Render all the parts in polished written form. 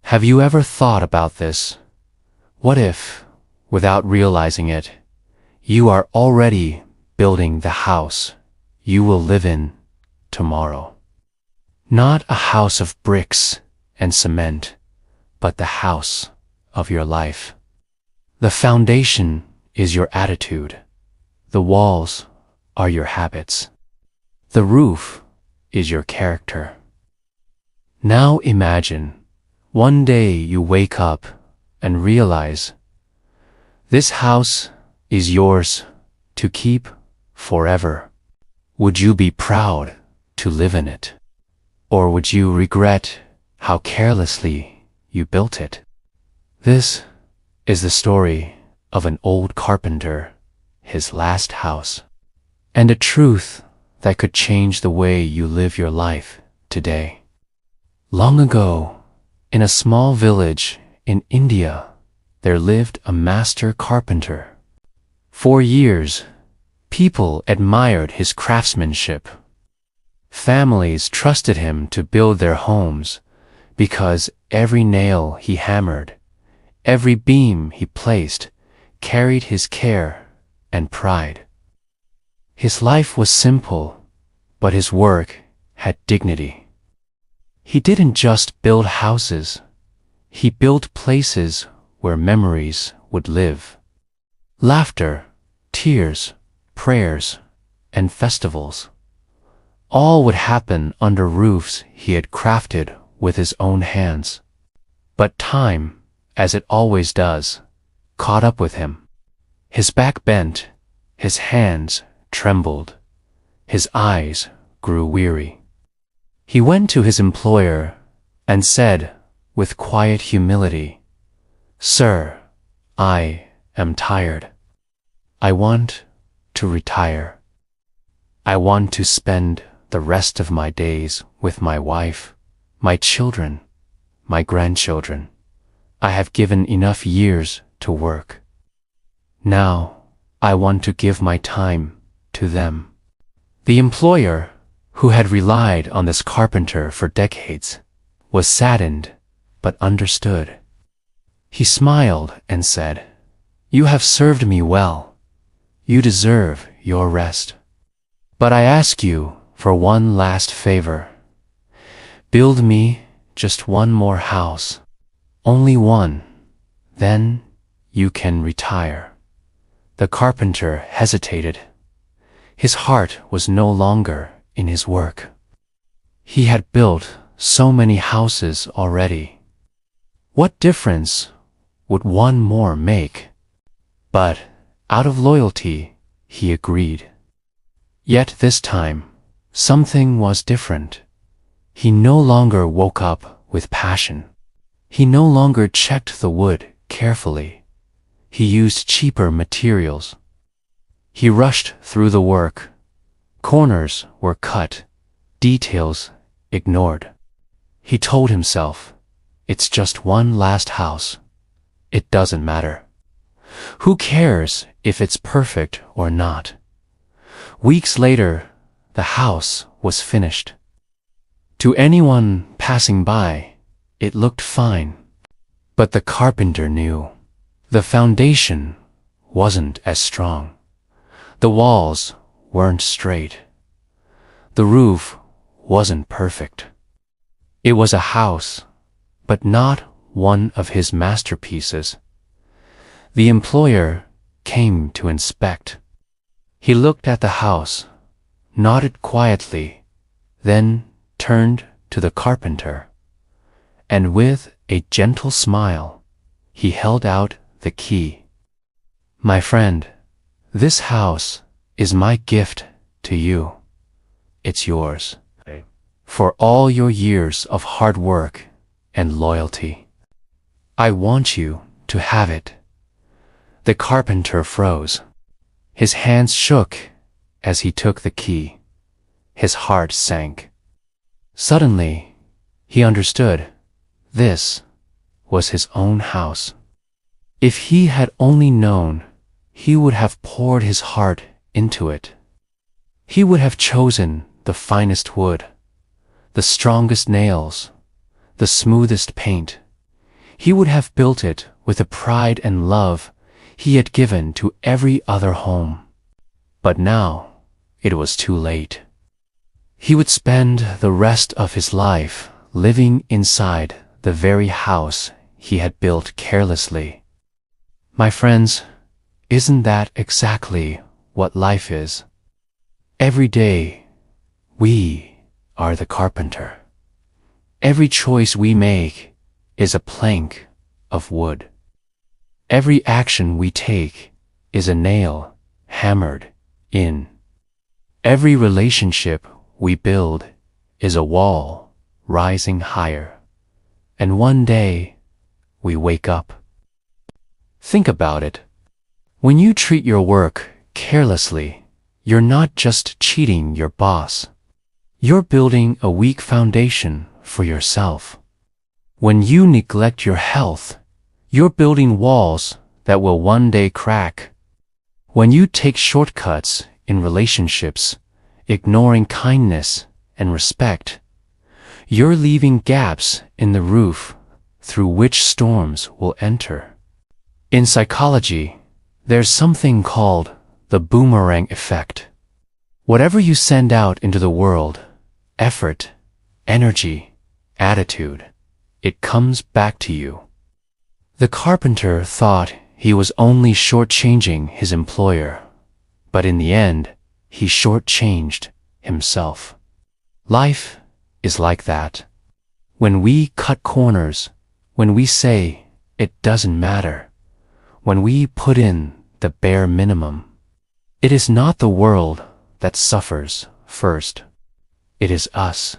Have you ever thought about this? What if, without realizing it, you are already building the house you will live in tomorrow? Not a house of bricks and cement, but the house of your life. The foundation is your attitude. The walls are your habits. The roof is your character. Now imagine, one day you wake up and realize this house is yours to keep forever. Would you be proud to live in it? Or would you regret how carelessly you built it? This is the story of an old carpenter, his last house, and a truth that could change the way you live your life today. Long ago, in a small village in India, there lived a master carpenter. For years, people admired his craftsmanship. Families trusted him to build their homes because every nail he hammered, every beam he placed, carried his care and pride. His life was simple, but his work had dignity. He didn't just build houses, he built places where memories would live. Laughter, tears, prayers, and festivals. All would happen under roofs he had crafted with his own hands. But time, as it always does, caught up with him. His back bent, his hands trembled, his eyes grew weary. He went to his employer and said with quiet humility, "Sir, I am tired. I want to retire. I want to spend the rest of my days with my wife, my children, my grandchildren. I have given enough years to work. Now I want to give my time to them." The employer, who had relied on this carpenter for decades, was saddened but understood. He smiled and said, "You have served me well. You deserve your rest. But I ask you for one last favor. Build me just one more house, only one, then you can retire." The carpenter hesitated. His heart was no longer in his work. He had built so many houses already. What difference would one more make? But out of loyalty, he agreed. Yet this time, something was different. He no longer woke up with passion. He no longer checked the wood carefully. He used cheaper materials. He rushed through the work. Corners were cut, details ignored. He told himself, "It's just one last house. It doesn't matter. Who cares if it's perfect or not?" Weeks later, the house was finished. To anyone passing by, it looked fine. But the carpenter knew the foundation wasn't as strong. The walls weren't straight. The roof wasn't perfect. It was a house, but not one of his masterpieces. The employer came to inspect. He looked at the house, nodded quietly, then turned to the carpenter, and with a gentle smile, he held out the key. "My friend, this house is my gift to you. It's yours, for all your years of hard work and loyalty. I want you to have it." The carpenter froze. His hands shook as he took the key. His heart sank. Suddenly, he understood. This was his own house. If he had only known, he would have poured his heart into it. He would have chosen the finest wood, the strongest nails, the smoothest paint. He would have built it with the pride and love he had given to every other home. But now it was too late. He would spend the rest of his life living inside the very house he had built carelessly. My friends, isn't that exactly what life is? Every day, we are the carpenter. Every choice we make is a plank of wood. Every action we take is a nail hammered in. Every relationship we build is a wall rising higher. And one day, we wake up. Think about it. When you treat your work carelessly, you're not just cheating your boss. You're building a weak foundation for yourself. When you neglect your health, you're building walls that will one day crack. When you take shortcuts in relationships, ignoring kindness and respect, you're leaving gaps in the roof through which storms will enter. In psychology, there's something called the boomerang effect. Whatever you send out into the world, effort, energy, attitude, it comes back to you. The carpenter thought he was only shortchanging his employer, but in the end, he shortchanged himself. Life is like that. When we cut corners, when we say it doesn't matter, when we put in the bare minimum, it is not the world that suffers first. It is us.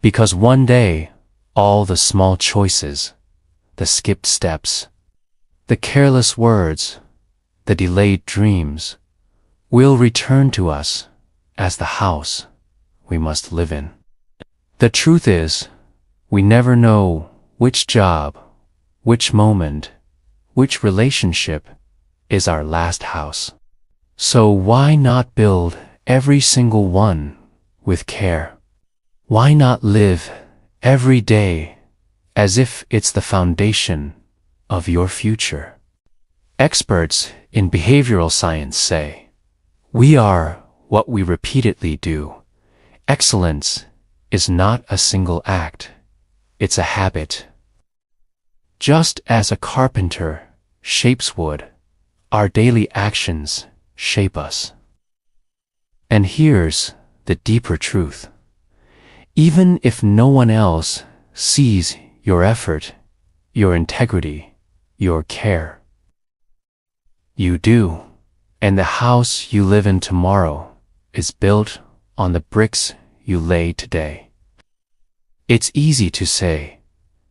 Because one day, all the small choices, the skipped steps, the careless words, the delayed dreams, will return to us as the house we must live in. The truth is, we never know which job, which moment, which relationship is our last house. So why not build every single one with care? Why not live every day as if it's the foundation of your future? Experts in behavioral science say, we are what we repeatedly do. Excellence is not a single act, it's a habit. Just as a carpenter shapes wood, our daily actions shape us. And here's the deeper truth. Even if no one else sees your effort, your integrity, your care, you do. And the house you live in tomorrow is built on the bricks you lay today. It's easy to say,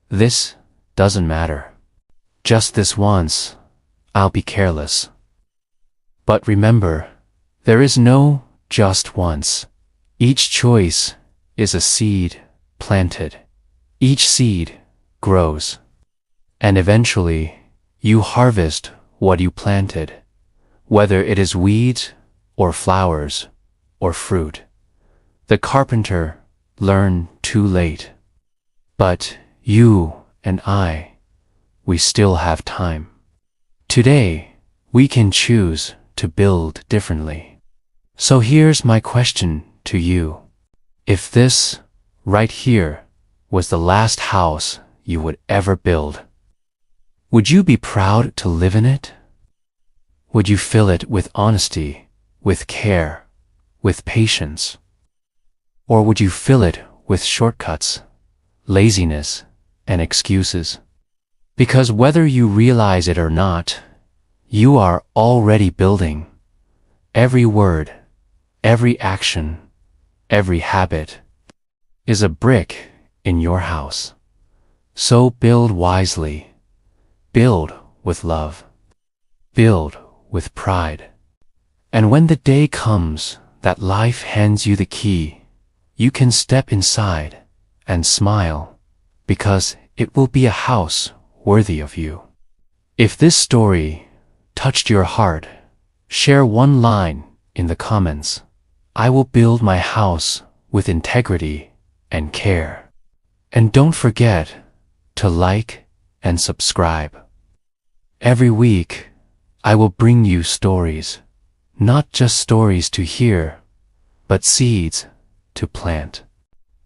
this doesn't matter. Just this once, I'll be careless. But remember, there is no just once. Each choice is a seed planted. Each seed grows. And eventually, you harvest what you planted, whether it is weeds or flowers or fruit. The carpenter learned too late. But you and I, we still have time. Today, we can choose to build differently. So here's my question to you. If this, right here, was the last house you would ever build, would you be proud to live in it? Would you fill it with honesty, with care, with patience? Or would you fill it with shortcuts, laziness, and excuses? Because whether you realize it or not, you are already building. Every word, every action, every habit is a brick in your house. So build wisely, build with love, build with pride. And when the day comes that life hands you the key, you can step inside and smile, because it will be a house worthy of you. If this story touched your heart, share one line in the comments. I will build my house with integrity and care. And don't forget to like, and subscribe. Every week, I will bring you stories, not just stories to hear, but seeds to plant.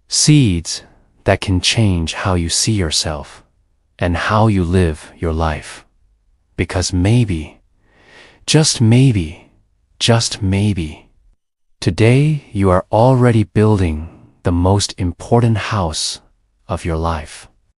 Seeds that can change how you see yourself and how you live your life. Because maybe, just maybe, just maybe, today you are already building the most important house of your life.